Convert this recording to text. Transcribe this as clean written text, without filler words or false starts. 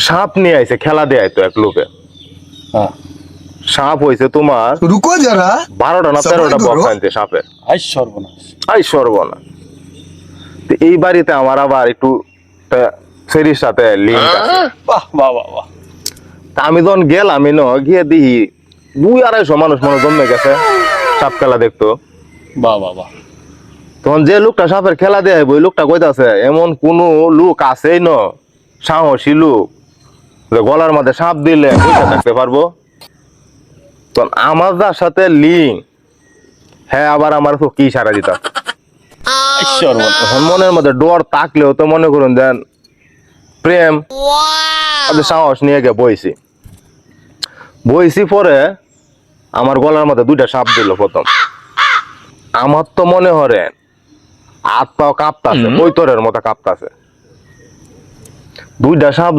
সাপ নিয়ে আইছে খেলা দেয় তো এক লোকে। সাপ হয়েছে তোমার रुको जरा 12টা না 13টা বক্স আনছে সাপের। আই সর্বনাশ। আই সর্বনাশ। তো এই বাড়িতে আমার আবার একটু ফেরির সাথে লিঙ্ক আছে। বাহ বাহ বাহ বাহ। তা আমি যখন গেলাম গিয়ে দেখি 200-250 মানুষ মনে জমে গেছে সাপ খেলা দেখতো। বাহ বাহ বাহ। তখন যে লোকটা সাপের খেলা দেয় ওই লোকটা কইতাছে এমন কোন লোক আছেই না সাহসী লোক যে গলার মধ্যে সাপ দিলে বসে থাকতে পারবো। তখন আমার যার সাথে লিঙ্ক হ্যাঁ আবার আমার তো কি সারা দিতাম। আই সর্বনাশ। তখন মনের মধ্যে ডর থাকলেও তো মনে করুন দেন প্রেম সাহস নিয়ে গিয়ে বইছি পরে আমার গলার মধ্যে 2টা সাপ দিল প্রথম। আমার তো মনে হরে হাত পাও কাঁপতাছে কৈতরের মতো কাঁপতাছে। 2টা সাপ